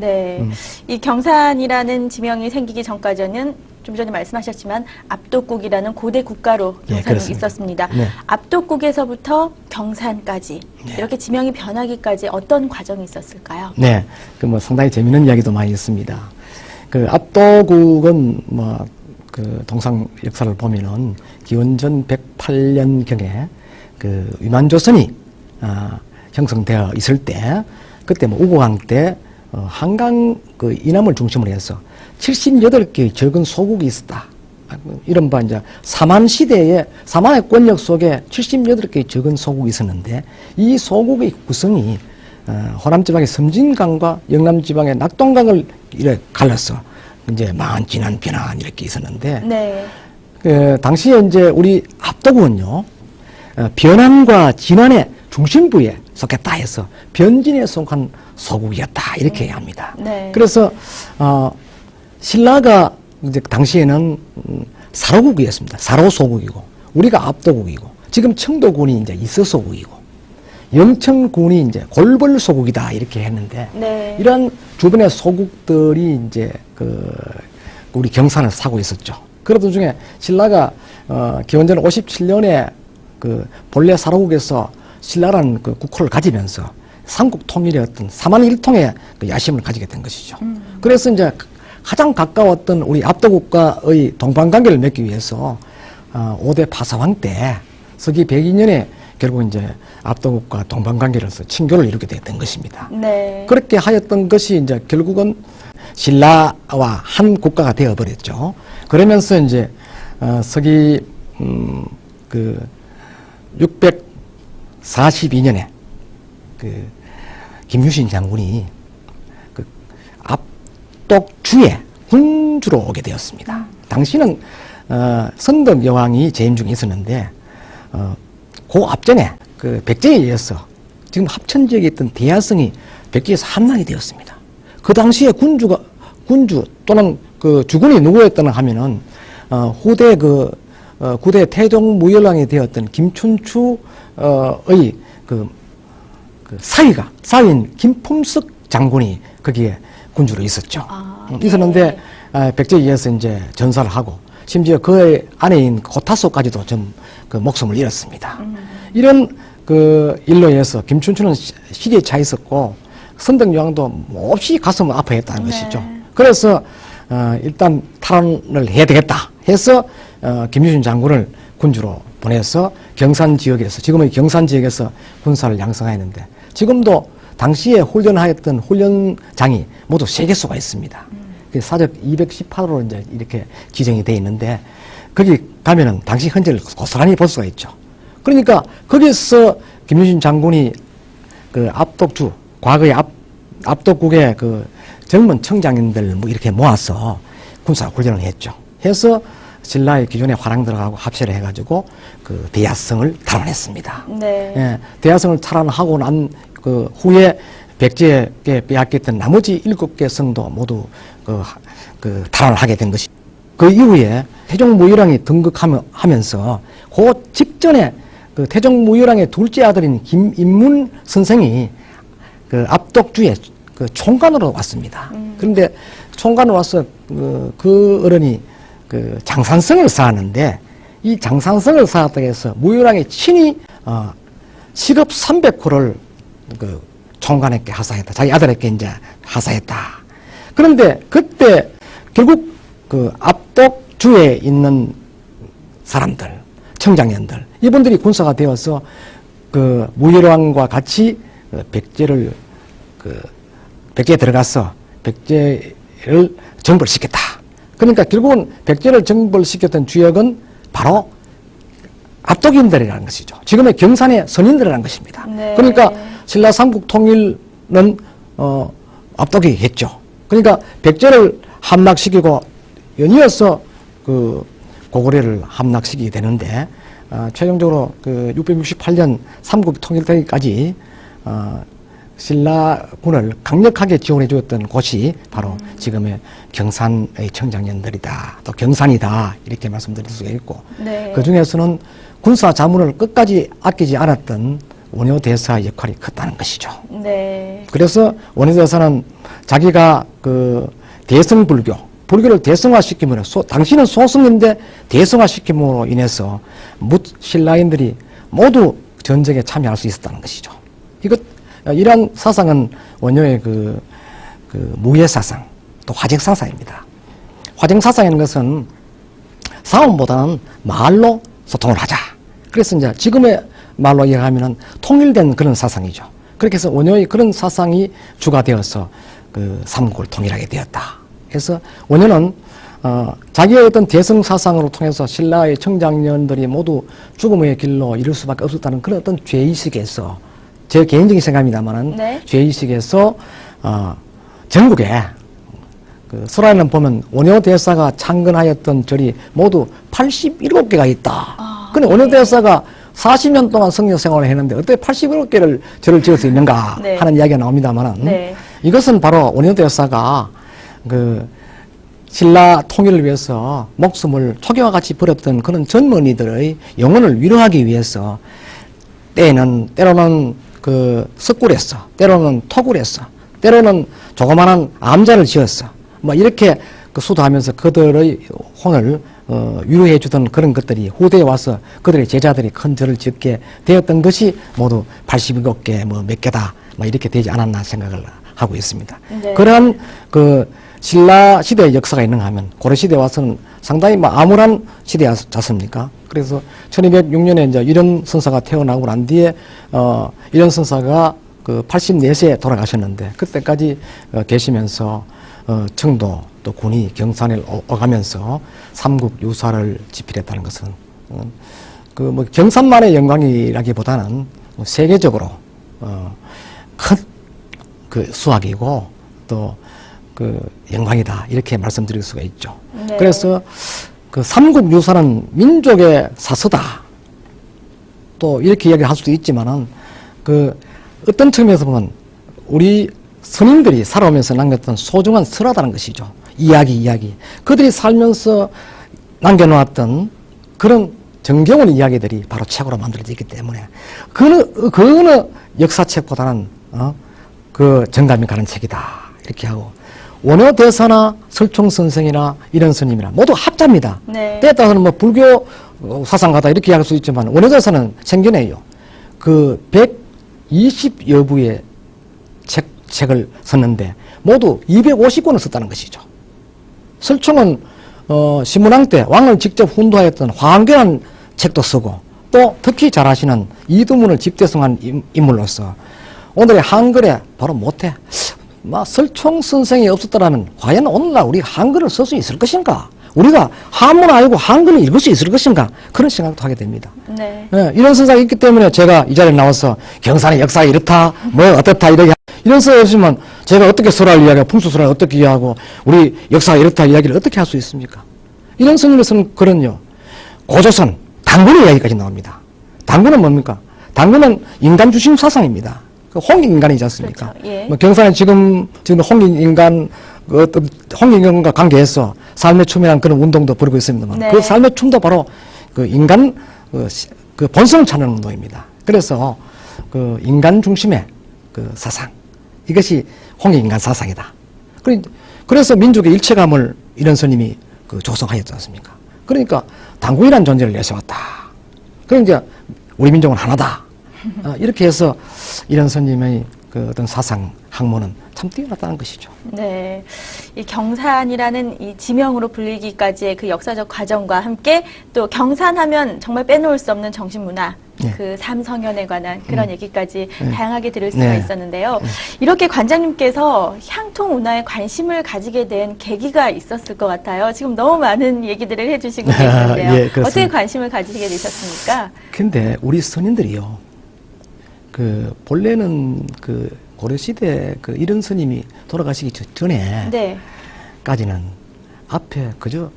네. 이 경산이라는 지명이 생기기 전까지는 좀 전에 말씀하셨지만 압독국이라는 고대 국가로 경산이 있었습니다. 네. 압독국에서부터 경산까지 이렇게 지명이 변하기까지 어떤 과정이 있었을까요? 네. 그 뭐 상당히 재미있는 이야기도 많이 있습니다. 그 압도국은 그 동상 역사를 보면은 기원전 108년경에 그 위만조선이 형성되어 있을 때, 그때 뭐 우고강 때 한강 그 이남을 중심으로 해서 78개의 적은 소국이 있었다. 이른바 이제 사만시대의 사만의 권력 속에 78개의 적은 소국이 있었는데, 이 소국의 구성이 호남지방의 섬진강과 영남지방의 낙동강을 이렇게 갈라서 이제 만진한 변한 이렇게 있었는데, 네. 그 당시에 이제 우리 압도국은요, 변한과 진한의 중심부에 속했다 해서 변진에 속한 소국이었다 이렇게 해야 합니다. 네. 그래서 신라가 이제 당시에는 사로국이었습니다. 사로소국이고, 우리가 압도국이고, 지금 청도군이 이제 이서소국이고, 영천군이 이제 골벌소국이다 이렇게 했는데, 네. 이런 주변의 소국들이 이제 우리 경산을 사고 있었죠. 그러던 중에 신라가 기원전 57년에 그 본래 사로국에서 신라라는 그 국호를 가지면서 삼국 통일의 어떤 사만일통의 그 야심을 가지게 된 것이죠. 그래서 이제 가장 가까웠던 우리 압도국과의 동반관계를 맺기 위해서 5대 파사왕 때 서기 102년에 결국 이제 압도국과 동반관계로서 친교를 이루게 됐던 것입니다. 네. 그렇게 하였던 것이 이제 결국은 신라와 한 국가가 되어버렸죠. 그러면서 이제 서기 그 642년에 그 김유신 장군이 그 압독주의 군주로 오게 되었습니다. 당시는 선덕 여왕이 재임 중에 있었는데 그 앞전에 그 백제에 의해서 지금 합천 지역에 있던 대야성이 백제에서 함락이 되었습니다. 그 당시에 군주 또는 그 주군이 누구였더나 하면은 후대 구대 태종 무열왕이 되었던 김춘추의 그 사위인 김품석 장군이 거기에 군주로 있었죠. 있었는데 백제에 의해서 이제 전사를 하고, 심지어 그 아내인 고타소까지도 그 목숨을 잃었습니다. 이런 그 일로 인해서 김춘추는 시리에 차 있었고, 선덕여왕도 몹시 가슴을 아파했다는 것이죠. 그래서 일단 탈환을 해야 되겠다 해서 김유신 장군을 군주로 보내서 경산 지역에서, 지금의 경산 지역에서 군사를 양성하였는데, 지금도 당시에 훈련하였던 훈련장이 모두 3개소가 있습니다. 사적 218호로 이제 이렇게 지정이 되어 있는데, 거기 가면은 당시 흔적을 고스란히 볼 수가 있죠. 그러니까 거기서 김유신 장군이 그 압독주, 과거의 압독국의 그 젊은 청장인들 뭐 이렇게 모아서 군사 훈련을 했죠. 해서 신라의 기존에 화랑 들어가고 합세를 해가지고 그 대야성을 탈환했습니다. 네. 예, 대야성을 탈환하고 난 그 후에 백제에게 빼앗겼던 나머지 7개 성도 모두 그 탈환을 하게 된 것이. 그 이후에 태종 무열왕이 등극하면서 그 직전에 그 태종 무열왕의 둘째 아들인 김인문 선생이 그 압독주의 그 총관으로 왔습니다. 그런데 총관으로 와서 그 어른이 그 장산성을 쌓았는데, 이 장산성을 쌓았다고 해서 무열왕이 친히 시급 300호를 그 총관에게 하사했다. 자기 아들에게 이제 하사했다. 그런데 그때 결국 그 압독주에 있는 사람들, 청장년들, 이분들이 군사가 되어서 그 무열왕과 같이 백제에 들어가서 백제를 정벌시켰다. 그러니까 결국은 백제를 정벌시켰던 주역은 바로 압독인들이라는 것이죠. 지금의 경산의 선인들이라는 것입니다. 네. 그러니까 신라 삼국 통일은 압독이 했죠. 그러니까 백제를 함락시키고 연이어서 그 고구려를 함락시키게 되는데, 최종적으로 그 668년 삼국 통일되기까지 신라군을 강력하게 지원해 주었던 곳이 바로 지금의 경산의 청장년들이다, 또 경산이다, 이렇게 말씀드릴 수가 있고, 네. 그 중에서는 군사 자문을 끝까지 아끼지 않았던 원효 대사의 역할이 컸다는 것이죠. 네. 그래서 원효 대사는 자기가 그 불교를 대성화시킴으로 당신은 소승인데 대성화시킴으로 인해서 신라인들이 모두 전쟁에 참여할 수 있었다는 것이죠. 이런 사상은 원효의 그 무예 사상, 또 화쟁 사상입니다. 화쟁 사상이라는 것은 싸움보다는 말로 소통을 하자. 그래서 이제 지금의 말로 이야기하면 통일된 그런 사상이죠. 그렇게 해서 원효의 그런 사상이 주가 되어서 그 삼국을 통일하게 되었다. 그래서 원효는 자기의 어떤 대성 사상으로 통해서 신라의 청장년들이 모두 죽음의 길로 이룰 수밖에 없었다는 그런 어떤 죄의식에서, 제 개인적인 생각입니다만은, 네. 죄의식에서 전국에 그 설화에는 보면 원효 대사가 창건하였던 절이 모두 87개가 있다. 근데 원효 대사가 40년 동안 성령 생활을 했는데 어떻게 87개를 절을 지을 수 있는가 네. 하는 이야기가 나옵니다만은 네. 이것은 바로 원효 대사가 그 신라 통일을 위해서 목숨을 초기와 같이 버렸던 그런 젊은이들의 영혼을 위로하기 위해서 때로는 그 석굴에서, 때로는 토굴에서, 때로는 조그마한 암자를 지었어. 뭐 이렇게 그 수도하면서 그들의 혼을 위로해 주던 그런 것들이 후대에 와서 그들의 제자들이 큰 절을 짓게 되었던 것이 모두 87개 뭐 몇 개다 뭐 이렇게 되지 않았나 생각을 하고 있습니다. 네. 그러한 그 신라 시대의 역사가 있는가 하면 고려 시대에 와서는 상당히 뭐 암울한 시대였지 않습니까? 그래서 1206년에 이제 이런 선사가 태어나고 난 뒤에 이런 선사가 그 84세에 돌아가셨는데 그때까지 계시면서 청도 또 군이 경산을 오가면서 삼국 유사를 집필했다는 것은 그 뭐 경산만의 영광이라기보다는 세계적으로 큰 그 수확이고 또 그 영광이다 이렇게 말씀드릴 수가 있죠. 네. 그래서 그 삼국 유사는 민족의 사서다. 또 이렇게 이야기할 수도 있지만은 그 어떤 측면에서 보면 우리 선임들이 살아오면서 남겼던 소중한 설화다는 것이죠. 이야기. 그들이 살면서 남겨놓았던 그런 정겨운 이야기들이 바로 책으로 만들어지기 때문에 그 어느 역사책보다는 그 정감이 가는 책이다 이렇게 하고 원효 대사나 설총 선생이나 이런 스님이나 모두 합자입니다. 네. 때에 따라서는 뭐 불교 사상가다 이렇게 이야기할 수 있지만 원효 대사는 생전에요. 그 120여 부의 책을 썼는데 모두 250권을 썼다는 것이죠. 설총은 신문왕 때 왕을 직접 훈도하였던 화엄경이라는 책도 쓰고 또 특히 잘 아시는 이두문을 집대성한 인물로서 오늘의 한글에 바로 못해 설총 선생이 없었더라면 과연 오늘날 우리가 한글을 쓸 수 있을 것인가? 우리가 한문 알고 한글을 읽을 수 있을 것인가? 그런 생각도 하게 됩니다. 네. 네, 이런 선사가 있기 때문에 제가 이 자리에 나와서 경산의 역사가 이렇다, 뭐 어떻다 이런 서 없으면 제가 어떻게 설화를 이야기하고 풍수설화를 어떻게 이야기하고 우리 역사가 이렇다 이야기를 어떻게 할 수 있습니까? 이런 스님에서는 그런요. 고조선 당군의 이야기까지 나옵니다. 당군은 뭡니까? 당군은 인간 중심 사상입니다. 홍익인간이지 않습니까? 그렇죠. 예. 뭐 경산은 지금 홍익인간과 관계해서 삶의 춤이라는 그런 운동도 벌이고 있습니다만 네. 그 삶의 춤도 바로 그 인간 그 본성을 찾는 운동입니다. 그래서 그 인간 중심의 그 사상 이것이 홍익인간 사상이다. 그래서 민족의 일체감을 이런 스님이 그 조성하였지 않습니까? 그러니까 당군이라는 존재를 내세웠다. 그러니까 우리 민족은 하나다. 이렇게 해서 이런 스님의 그 어떤 사상 학문은 참 뛰어났다는 것이죠. 네, 이 경산이라는 이 지명으로 불리기까지의 그 역사적 과정과 함께 또 경산하면 정말 빼놓을 수 없는 정신문화, 네. 그 삼성현에 관한 그런 얘기까지 다양하게 들을 수가 네. 있었는데요. 이렇게 관장님께서 향토 문화에 관심을 가지게 된 계기가 있었을 것 같아요. 지금 너무 많은 얘기들을 해주시고 계시는데요. 예, 어떻게 관심을 가지게 되셨습니까? 근데 우리 스님들이요. 그 본래는 그 고려시대 그 이런 스님이 돌아가시기 전에 네. 까지는 앞에 그저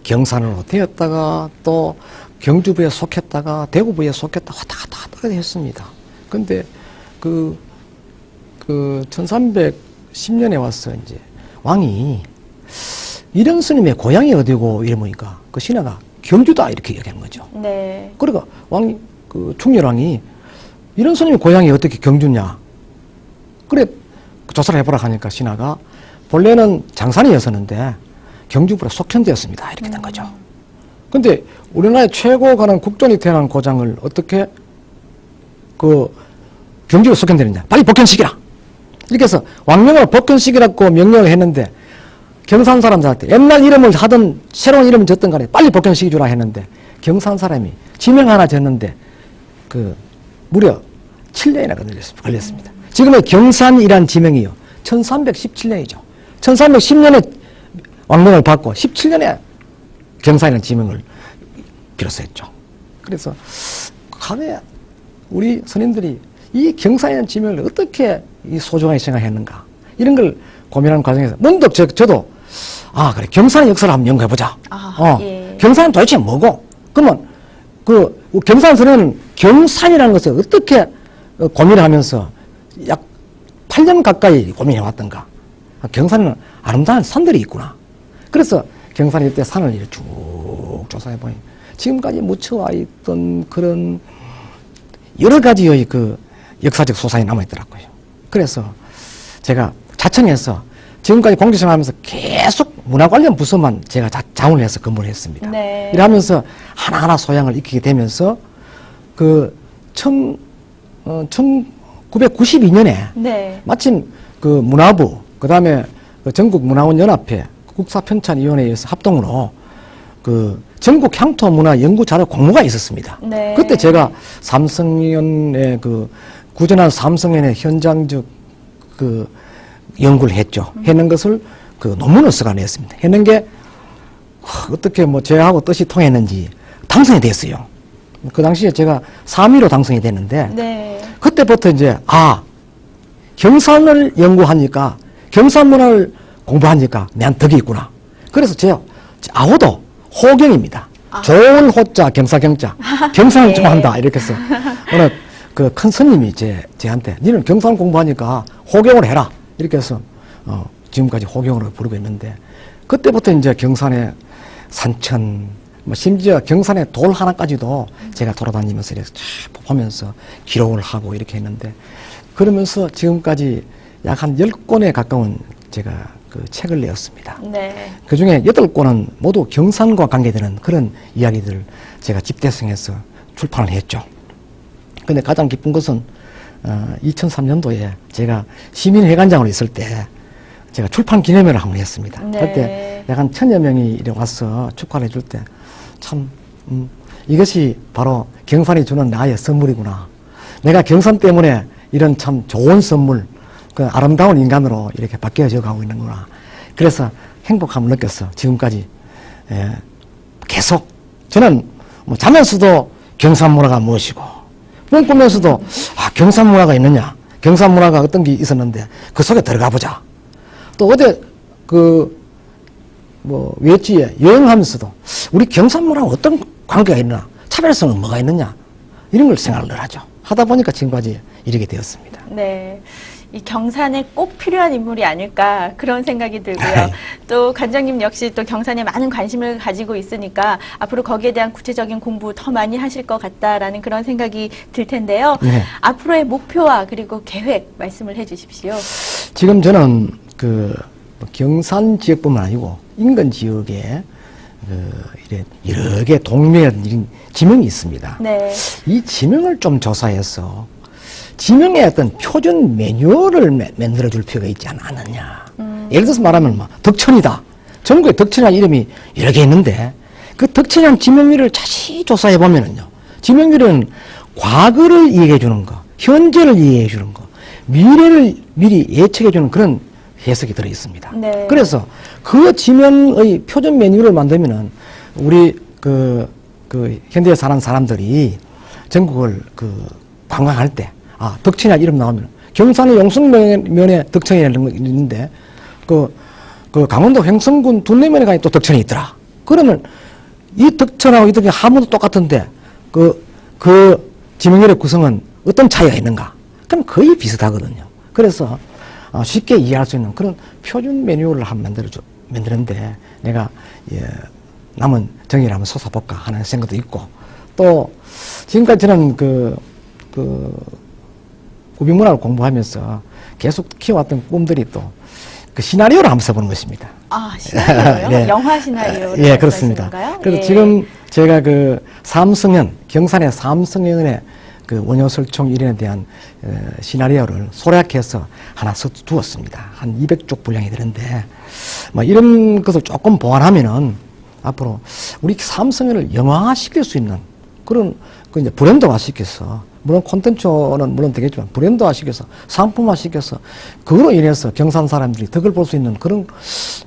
경산으로 되었다가 또 경주부에 속했다가 대구부에 속했다 왔다 갔다 했습니다. 근데 그 1310년에 와서 이제 왕이 이런 스님의 고향이 어디고 이러니까 그 신하가 경주다 이렇게 얘기한 거죠. 네. 그러니까 왕이 그 충렬왕이 이런 손님이 고향이 어떻게 경주냐. 그래, 조사를 해보라 하니까 신하가 본래는 장산이었었는데 경주부로 속편되었습니다. 이렇게 된 거죠. 근데 우리나라의 최고 가는 국전이 태어난 고장을 어떻게 그 경주로 속편되느냐. 빨리 복현시키라. 이렇게 해서 왕명을 복현시키라고 명령을 했는데 경산 사람들한테 옛날 이름을 하든 새로운 이름을 졌든 간에 빨리 복현시켜주라 했는데 경산 사람이 지명 하나 졌는데 그 무려 7년이나 걸렸습니다. 지금의 경산이란 지명이요. 1317년이죠. 1310년에 왕명을 받고 17년에 경산이라는 지명을 비로소했죠. 그래서 과거에 우리 선인들이 이 경산이라는 지명을 어떻게 이 소중하게 생각했는가 이런 걸 고민하는 과정에서 문득 저도 그래 경산의 역사를 한번 연구해보자. 예. 경산은 도대체 뭐고? 그러면 그 경산에서는 경산이라는 것을 어떻게 고민을 하면서 약 8년 가까이 고민해왔던가. 경산에는 아름다운 산들이 있구나. 그래서 경산에 이때 산을 이렇게 쭉 조사해보니 지금까지 묻혀와 있던 그런 여러 가지의 그 역사적 소산이 남아있더라고요. 그래서 제가 자청해서 지금까지 공직생활하면서 계속 문화 관련 부서만 제가 자문을 해서 근무를 했습니다. 네. 이러면서 하나하나 소양을 익히게 되면서 그 1992년에 네. 마침 그 문화부 그다음에 그 전국문화원연합회 국사편찬위원회에 의해서 합동으로 그 전국 향토 문화 연구 자료 공모가 있었습니다. 네. 그때 제가 삼성연의 그 구전한 삼성연의 현장적 그 연구를 했죠. 해낸 것을 그 논문을 써가냈습니다. 해낸 게 어떻게 뭐 저하고 뜻이 통했는지 당선이 됐어요. 그 당시에 제가 3위로 당선이 됐는데 네. 그때부터 이제 경산을 연구하니까 경산 문화를 공부하니까 내한 덕이 있구나. 그래서 제 아호도 호경입니다. 좋은 호자 경사경자 경산을 예. 좋아한다 이렇게 해서 어느 그 큰 스님이 제한테 니는 경산 공부하니까 호경을 해라 이렇게 해서 지금까지 호경으로 부르고 있는데 그때부터 이제 경산의 산천 뭐 심지어 경산의 돌 하나까지도 제가 돌아다니면서 이렇게 쫙 보면서 기록을 하고 이렇게 했는데 그러면서 지금까지 약 한 10권에 가까운 제가 그 책을 내었습니다. 네. 그 중에 8권은 모두 경산과 관계되는 그런 이야기들을 제가 집대성해서 출판을 했죠. 근데 가장 기쁜 것은 2003년도에 제가 시민회관장으로 있을 때 제가 출판 기념회를 한번 했습니다. 네. 그때 약 한 1000여 명이 이렇게 와서 축하를 해줄 때 참 이것이 바로 경산이 주는 나의 선물이구나. 내가 경산 때문에 이런 참 좋은 선물 그 아름다운 인간으로 이렇게 바뀌어져 가고 있는구나. 그래서 행복함을 느꼈어. 지금까지 계속 저는 뭐 자면서도 경산 문화가 무엇이고 꿈꾸면서도 경산 문화가 있느냐, 경산 문화가 어떤 게 있었는데 그 속에 들어가 보자. 또 어제 외지에 여행하면서도 우리 경산 문화와 어떤 관계가 있나, 차별성은 뭐가 있느냐 이런 걸 생각을 하죠. 하다 보니까 지금까지 이르게 되었습니다. 네. 이 경산에 꼭 필요한 인물이 아닐까 그런 생각이 들고요. 또 관장님 역시 또 경산에 많은 관심을 가지고 있으니까 앞으로 거기에 대한 구체적인 공부 더 많이 하실 것 같다라는 그런 생각이 들 텐데요. 네. 앞으로의 목표와 그리고 계획 말씀을 해주십시오. 지금 저는 경산 지역뿐만 아니고 인근 지역에 여러 개 동묘한 지명이 있습니다. 네. 이 지명을 좀 조사해서 지명의 어떤 표준 매뉴얼을 만들어줄 필요가 있지 않느냐. 예를 들어서 말하면 덕천이다. 전국에 덕천이라는 이름이 여러 개 있는데 그 덕천이라는 지명률을 자세히 조사해보면은요. 지명률은 과거를 이해해주는 거, 현재를 이해해주는 거, 미래를 미리 예측해주는 그런 해석이 들어있습니다. 네. 그래서 그 지명의 표준 매뉴얼을 만들면은 우리 현대에 사는 사람들이 전국을 관광할 때 덕천이라는 이름 나오면 경산의 용성면에 덕천이라는 게 있는데 강원도 횡성군 둔내면에 가니 또 덕천이 있더라. 그러면 이 덕천하고 이 덕천이 하모도 똑같은데 그 지명률의 구성은 어떤 차이가 있는가? 그럼 거의 비슷하거든요. 그래서 쉽게 이해할 수 있는 그런 표준 매뉴얼을 한번 만드는데 내가 남은 정의를 한번 솟아볼까 하는 생각도 있고 또 지금까지 저는 구빙문화를 공부하면서 계속 키워왔던 꿈들이 또 그 시나리오를 한번 써보는 것입니다. 아, 시나리오요? 네. 영화 시나리오. 예, 그렇습니다. 그래서 예. 지금 제가 그 삼성현, 경산의 삼성현의 그 원효설총 일인에 대한 시나리오를 소략해서 하나 써두었습니다. 한 200쪽 분량이 되는데, 뭐 이런 것을 조금 보완하면은 앞으로 우리 삼성현을 영화화시킬 수 있는 그런 그 이제 브랜드화 시켜서, 물론 콘텐츠는 물론 되겠지만 브랜드화 시켜서 상품화 시켜서 그로 인해서 경산 사람들이 덕을 볼 수 있는 그런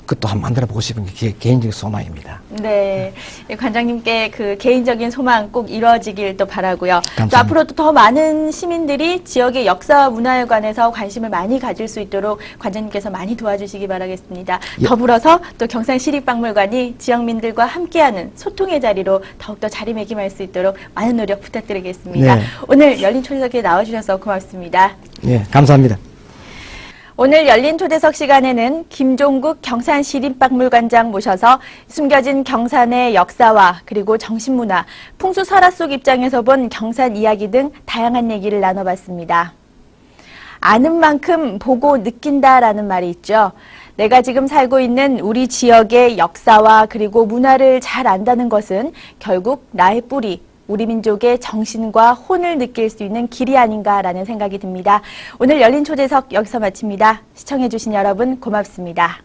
것도 한번 만들어 보고 싶은 게 개인적인 소망입니다. 네, 관장님께 그 개인적인 소망 꼭 이루어지길 또 바라고요. 감사합니다. 또 앞으로도 더 많은 시민들이 지역의 역사와 문화에 관해서 관심을 많이 가질 수 있도록 관장님께서 많이 도와주시기 바라겠습니다. 예. 더불어서 또 경산시립박물관이 지역민들과 함께하는 소통의 자리로 더욱더 자리매김할 수 있도록 많은 노력 부탁드리겠습니다. 네. 오늘 열린 초대석에 나와주셔서 고맙습니다. 예, 감사합니다. 오늘 열린 초대석 시간에는 김종국 경산시립박물관장 모셔서 숨겨진 경산의 역사와 그리고 정신문화, 풍수설화 속 입장에서 본 경산 이야기 등 다양한 얘기를 나눠봤습니다. 아는 만큼 보고 느낀다라는 말이 있죠. 내가 지금 살고 있는 우리 지역의 역사와 그리고 문화를 잘 안다는 것은 결국 나의 뿌리, 우리 민족의 정신과 혼을 느낄 수 있는 길이 아닌가라는 생각이 듭니다. 오늘 열린 초대석 여기서 마칩니다. 시청해주신 여러분 고맙습니다.